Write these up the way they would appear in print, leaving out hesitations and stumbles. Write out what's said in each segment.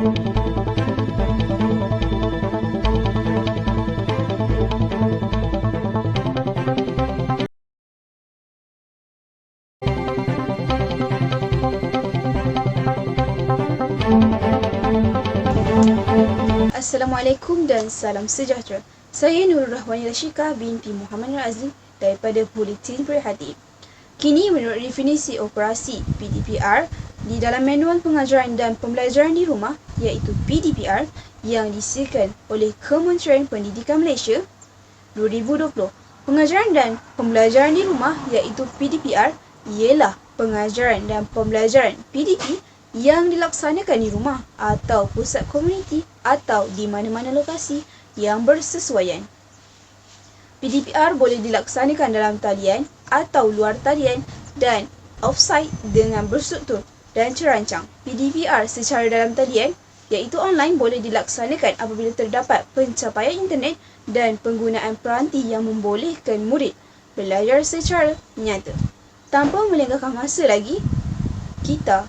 Assalamualaikum dan salam sejahtera. Saya Nurul Rahwani Rashika binti Muhammad Razli daripada Buletin Prihatin. Kini menurut definisi operasi PDPR di dalam Manual Pengajaran dan Pembelajaran di Rumah iaitu PDPR yang disediakan oleh Kementerian Pendidikan Malaysia 2020. Pengajaran dan pembelajaran di rumah iaitu PDPR ialah pengajaran dan pembelajaran PDP yang dilaksanakan di rumah atau pusat komuniti atau di mana-mana lokasi yang bersesuaian. PDPR boleh dilaksanakan dalam talian atau luar talian dan offsite dengan berstruktur dan terancang. PDPR secara dalam talian iaitu online boleh dilaksanakan apabila terdapat pencapaian internet dan penggunaan peranti yang membolehkan murid belajar secara nyata. Tanpa melengahkan masa lagi, kita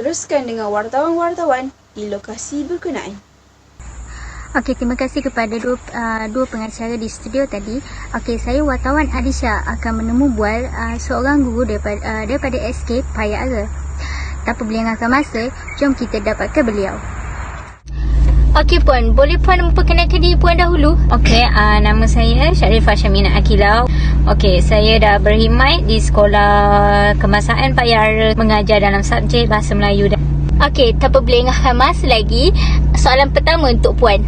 teruskan dengan wartawan-wartawan di lokasi berkenaan. Okey, terima kasih kepada dua pengacara di studio tadi. Okey, saya wartawan Adisha akan menemu bual seorang guru daripada SK Payara. Tanpa melengahkan masa, jom kita dapatkan beliau. Okey Puan, boleh Puan memperkenalkan diri Puan dahulu? Okey, nama saya Syarifah Syamina Akilau. Okey, saya dah berkhidmat di Sekolah Kebangsaan Payara mengajar dalam subjek Bahasa Melayu. Okey, tanpa melengahkan masa lagi, soalan pertama untuk Puan.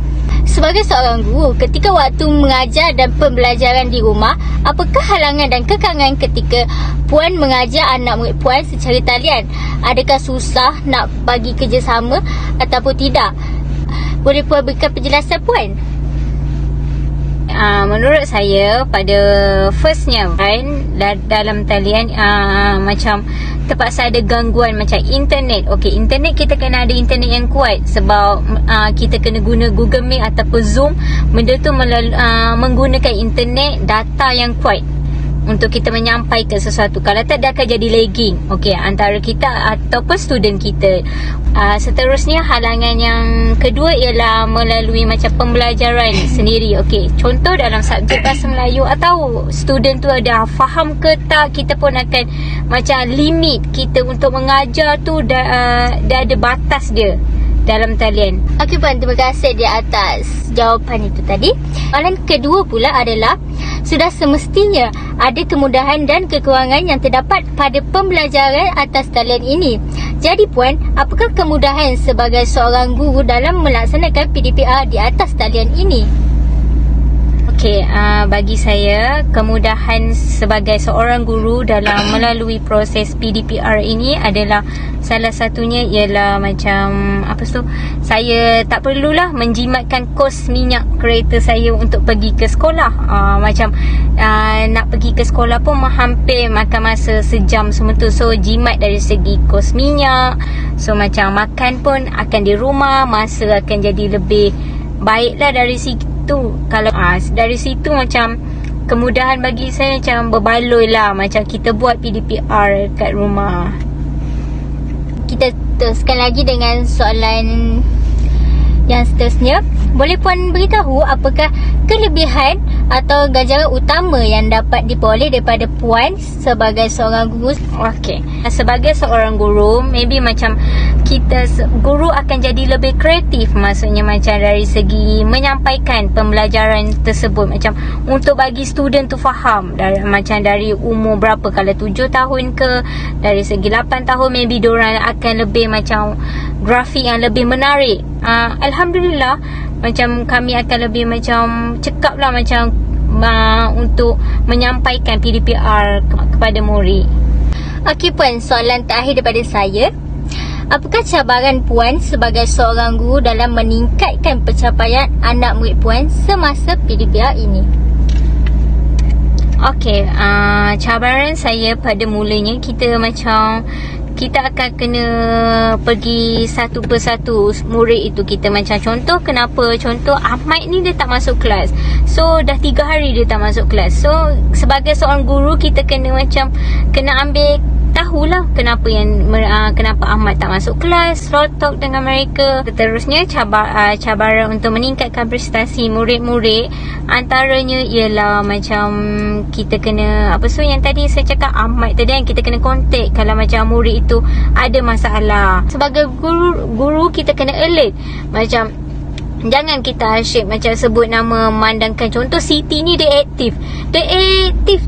Sebagai seorang guru, ketika waktu mengajar dan pembelajaran di rumah, apakah halangan dan kekangan ketika Puan mengajar anak murid Puan secara talian? Adakah susah nak bagi kerjasama ataupun tidak? Boleh Puan berikan penjelasan Puan? Menurut saya pada firstnya dalam talian macam terpaksa ada gangguan macam internet. Okey, internet kita kena ada internet yang kuat sebab kita kena guna Google Meet ataupun Zoom. Benda tu menggunakan internet data yang kuat untuk kita menyampaikan sesuatu. Kalau tak, dia akan jadi lagging. Okey, antara kita ataupun student kita. Seterusnya, halangan yang kedua ialah melalui macam pembelajaran sendiri. Okey, contoh dalam subjek Bahasa Melayu atau student tu ada faham ke tak, kita pun akan macam limit kita untuk mengajar tu dah ada batas dia dalam talian. Okey Puan, terima kasih di atas jawapan itu tadi. Soalan kedua pula adalah, sudah semestinya ada kemudahan dan kekurangan yang terdapat pada pembelajaran atas talian ini. Jadi Puan, apakah kemudahan sebagai seorang guru dalam melaksanakan PDPR di atas talian ini? Okey, bagi saya kemudahan sebagai seorang guru dalam melalui proses PDPR ini adalah salah satunya ialah macam saya tak perlulah menjimatkan kos minyak kereta saya untuk pergi ke sekolah. Macam nak pergi ke sekolah pun hampir makan masa sejam semua tu. So jimat dari segi kos minyak. So macam makan pun akan di rumah, masa akan jadi lebih baiklah dari situ. Kalau dari situ macam kemudahan bagi saya macam berbaloi lah, macam kita buat PDPR kat rumah. Kita teruskan lagi dengan soalan yang seterusnya. Boleh Puan beritahu apakah kelebihan atau ganjaran utama yang dapat diperoleh daripada Puan sebagai seorang guru? Okey, sebagai seorang guru, maybe macam guru akan jadi lebih kreatif. Maksudnya macam dari segi menyampaikan pembelajaran tersebut, macam untuk bagi student tu faham macam dari umur berapa, kalau 7 tahun ke, dari segi 8 tahun, maybe diorang akan lebih macam grafik yang lebih menarik. Alhamdulillah, macam kami akan lebih macam cekap lah macam untuk menyampaikan PDPR kepada murid. Okey Puan, soalan terakhir daripada saya. Apakah cabaran Puan sebagai seorang guru dalam meningkatkan pencapaian anak murid Puan semasa PDPR ini? Okey, cabaran saya pada mulanya kita akan kena pergi satu persatu murid itu. Kita macam contoh Ahmad ni dia tak masuk kelas. So dah 3 hari dia tak masuk kelas. So sebagai seorang guru, kita kena ambil tahulah kenapa Ahmad tak masuk kelas, slow talk dengan mereka. Seterusnya cabaran untuk meningkatkan prestasi murid-murid, antaranya ialah macam kita kena yang tadi saya cakap Ahmad tadi, yang kita kena kontak kalau macam murid itu ada masalah. Sebagai guru kita kena alert, macam jangan kita asyik macam sebut nama, memandangkan contoh Siti ni dia aktif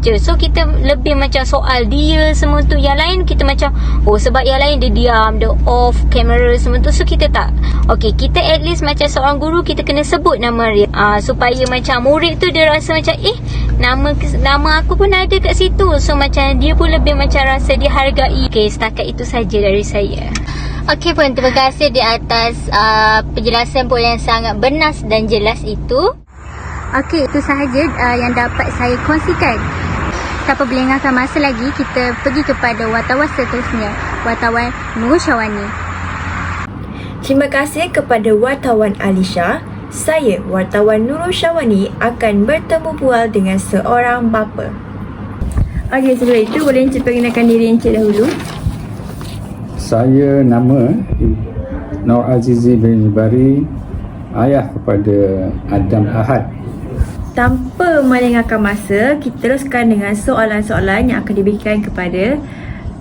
je, so kita lebih macam soal dia semua tu. Yang lain kita macam sebab yang lain dia diam, dia off kamera semua tu, so kita tak. Okay, kita at least macam seorang guru kita kena sebut nama dia, supaya macam murid tu dia rasa macam nama aku pun ada kat situ, so macam dia pun lebih macam rasa dihargai. Okay, setakat itu saja dari saya. Okey pun, terima kasih di atas penjelasan pun yang sangat bernas dan jelas itu. Okey, itu sahaja yang dapat saya kongsikan. Tanpa melengahkan masa lagi, kita pergi kepada wartawan seterusnya, wartawan Nur Syawani. Terima kasih kepada wartawan Alisha. Saya, wartawan Nurul Syawani, akan bertemu bual dengan seorang bapa. Okey, sebelum itu boleh Encik perkenalkan diri Encik dahulu. Saya nama Nur Azizi bin Jabari, ayah kepada Adam Ahad. Tanpa melengahkan masa, kita teruskan dengan soalan-soalan yang akan diberikan kepada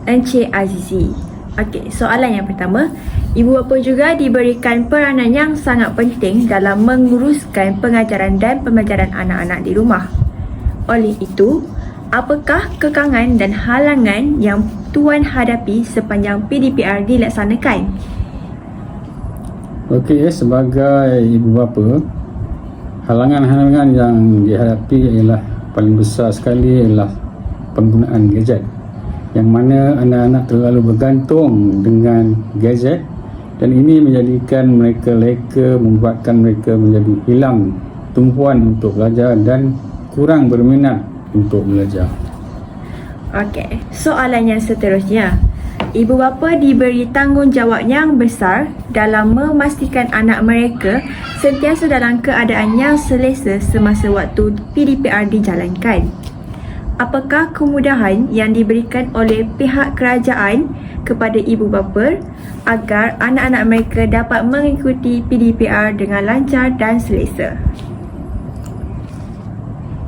Encik Azizi. Okey, soalan yang pertama. Ibu bapa juga diberikan peranan yang sangat penting dalam menguruskan pengajaran dan pembelajaran anak-anak di rumah. Oleh itu, apakah kekangan dan halangan yang tuan hadapi sepanjang PDPR dilaksanakan? Okey, sebagai ibu bapa, halangan-halangan yang dihadapi ialah paling besar sekali ialah penggunaan gadget, yang mana anak-anak terlalu bergantung dengan gadget, dan ini menjadikan mereka leka, membuatkan mereka menjadi hilang tumpuan untuk belajar dan kurang berminat untuk belajar. Okey, soalan yang seterusnya. Ibu bapa diberi tanggungjawab yang besar dalam memastikan anak mereka sentiasa dalam keadaan yang selesa semasa waktu PDPR dijalankan. Apakah kemudahan yang diberikan oleh pihak kerajaan kepada ibu bapa agar anak-anak mereka dapat mengikuti PDPR dengan lancar dan selesa?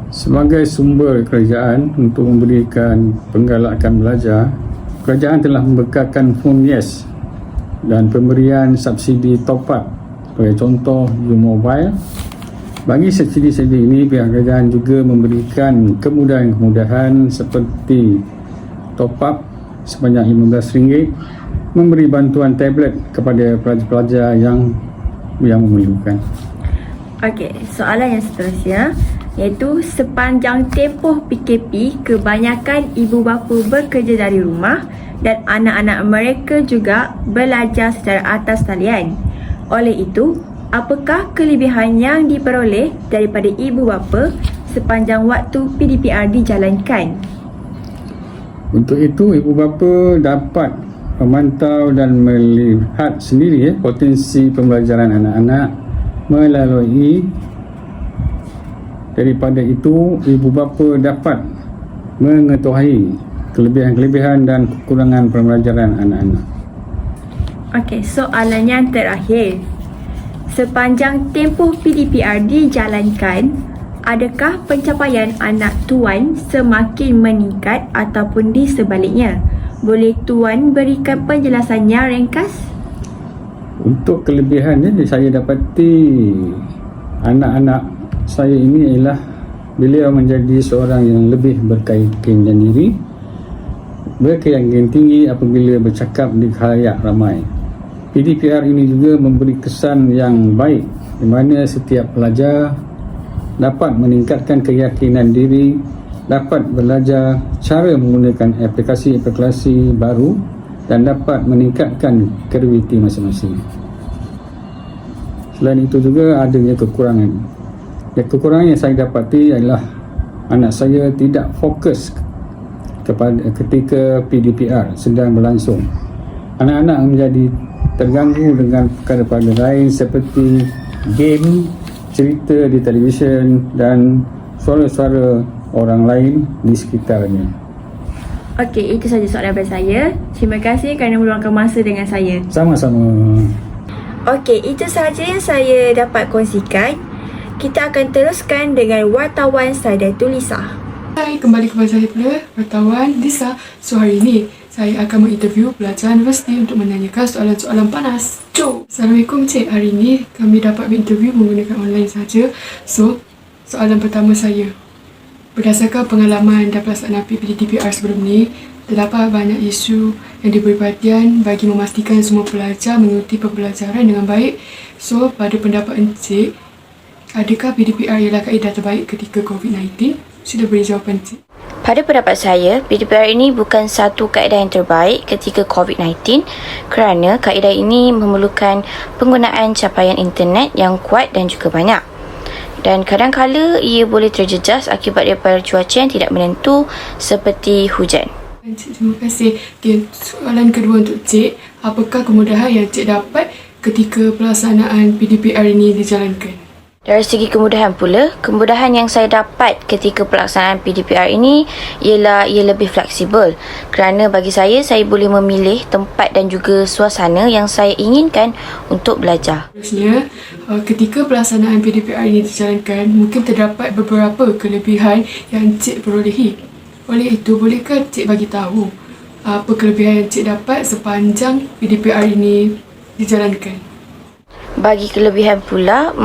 Sebagai sumber kerajaan untuk memberikan penggalakan belajar, kerajaan telah membekalkan Phone Yes dan pemberian subsidi top up. Sebagai contoh, U-Mobile. Bagi subsidi-subsidi ini, pihak kerajaan juga memberikan kemudahan-kemudahan seperti top up sebanyak RM15, memberi bantuan tablet kepada pelajar-pelajar yang memerlukan. Okey, soalan yang seterusnya, iaitu sepanjang tempoh PKP, kebanyakan ibu bapa bekerja dari rumah dan anak-anak mereka juga belajar secara atas talian. Oleh itu, apakah kelebihan yang diperoleh daripada ibu bapa sepanjang waktu PDPR dijalankan? Untuk itu, ibu bapa dapat memantau dan melihat sendiri potensi pembelajaran anak-anak melalui. Daripada itu, ibu bapa dapat mengetahui kelebihan-kelebihan dan kekurangan pembelajaran anak-anak. Okey, soalan yang terakhir. Sepanjang tempoh PDPR dijalankan, adakah pencapaian anak tuan semakin meningkat ataupun di sebaliknya? Boleh tuan berikan penjelasan yang ringkas? Untuk kelebihannya, saya dapati anak-anak saya ini ialah beliau menjadi seorang yang lebih berkeyakinan diri, berkeyakinan tinggi apabila bercakap di khalayak ramai. PDPR ini juga memberi kesan yang baik di mana setiap pelajar dapat meningkatkan keyakinan diri, dapat belajar cara menggunakan aplikasi-aplikasi baru dan dapat meningkatkan kreativiti masing-masing. Selain itu juga adanya kekurangan. Kekurangan yang saya dapati adalah anak saya tidak fokus ketika PDPR sedang berlangsung. Anak-anak menjadi terganggu dengan perkara-perkara lain seperti game, cerita di televisyen dan suara-suara orang lain di sekitarnya. Okey, itu saja soalan daripada saya. Terima kasih kerana meluangkan masa dengan saya. Sama-sama. Okey, itu sahaja yang saya dapat kongsikan. Kita akan teruskan dengan wartawan Saidatul Lisa. Hai, kembali kepada saya pula, wartawan Lisa. So, hari ini saya akan menginterview pelajar universiti untuk menanyakan soalan-soalan panas. Jom! Assalamualaikum Cik. Hari ini kami dapat menginterview menggunakan online saja. So, soalan pertama saya. Berdasarkan pengalaman dan pelaksanaan PPDPR sebelum ni, terdapat banyak isu yang diberi perhatian bagi memastikan semua pelajar mengikuti pembelajaran dengan baik. So, pada pendapat Encik, adakah PDPR ialah kaedah terbaik ketika COVID-19? Sila beri jawapan Encik. Pada pendapat saya, PDPR ini bukan satu kaedah yang terbaik ketika COVID-19 kerana kaedah ini memerlukan penggunaan capaian internet yang kuat dan juga banyak. Dan kadang-kala ia boleh terjejas akibat daripada cuaca yang tidak menentu seperti hujan. Encik, terima kasih. Okay, soalan kedua untuk Cik, apakah kemudahan yang Cik dapat ketika pelaksanaan PDPR ini dijalankan? Dari segi kemudahan pula, kemudahan yang saya dapat ketika pelaksanaan PDPR ini ialah ia lebih fleksibel kerana bagi saya boleh memilih tempat dan juga suasana yang saya inginkan untuk belajar. Seterusnya, ketika pelaksanaan PDPR ini dijalankan, mungkin terdapat beberapa kelebihan yang Cik perolehi. Oleh itu, bolehkah Cik bagi tahu apa kelebihan yang Cik dapat sepanjang PDPR ini dijalankan? Bagi kelebihan pula,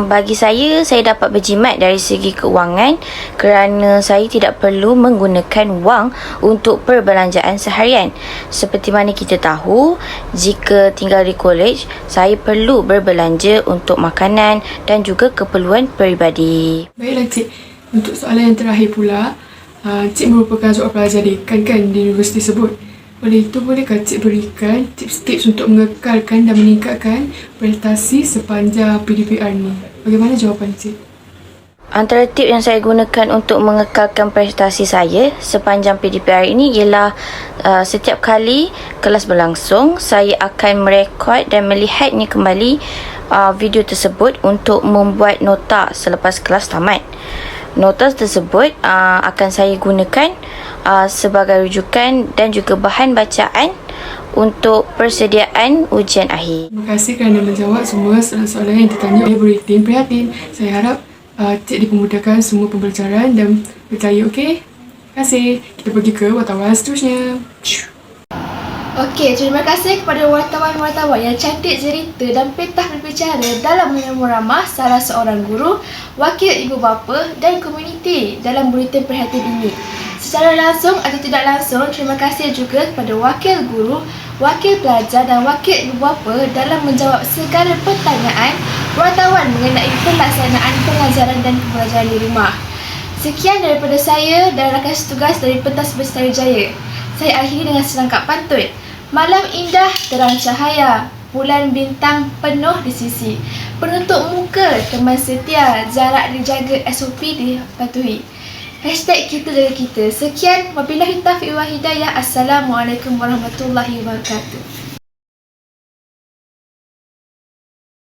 bagi saya dapat berjimat dari segi keuangan kerana saya tidak perlu menggunakan wang untuk perbelanjaan seharian. Seperti mana kita tahu, jika tinggal di college, saya perlu berbelanja untuk makanan dan juga keperluan peribadi. Baiklah Cik, untuk soalan yang terakhir pula, Cik merupakan seorang pelajar dekan di universiti tersebut. Oleh itu, bolehkah Cik berikan tips-tips untuk mengekalkan dan meningkatkan prestasi sepanjang PDPR ni? Bagaimana jawapan Cik? Antara tip yang saya gunakan untuk mengekalkan prestasi saya sepanjang PDPR ini ialah setiap kali kelas berlangsung, saya akan merekod dan melihatnya kembali video tersebut untuk membuat nota selepas kelas tamat. Nota tersebut akan saya gunakan sebagai rujukan dan juga bahan bacaan untuk persediaan ujian akhir. Terima kasih kerana menjawab semua soalan-soalan yang ditanya oleh Buritin Prihatin. Saya harap Cik dipermudahkan semua pembelajaran dan berjaya, okey? Terima kasih. Kita pergi ke wartawan seterusnya. Okey, terima kasih kepada wartawan-wartawan yang cantik cerita dan petah berbicara dalam menyambung ramah salah seorang guru, wakil ibu bapa dan komuniti dalam Buletin Perhatian ini. Secara langsung atau tidak langsung, terima kasih juga kepada wakil guru, wakil pelajar dan wakil ibu bapa dalam menjawab segala pertanyaan wartawan mengenai pelaksanaan pengajaran dan pembelajaran di rumah. Sekian daripada saya dan rakan setugas dari Pentas Bestari Jaya. Saya akhiri dengan selangkap pantun. Malam indah terang cahaya, bulan bintang penuh di sisi. Penutup muka teman setia, jarak dijaga, SOP dipatuhi. Hashtag kita jaga kita. Sekian, wabillahi taufiq wal hidayah. Assalamualaikum warahmatullahi wabarakatuh.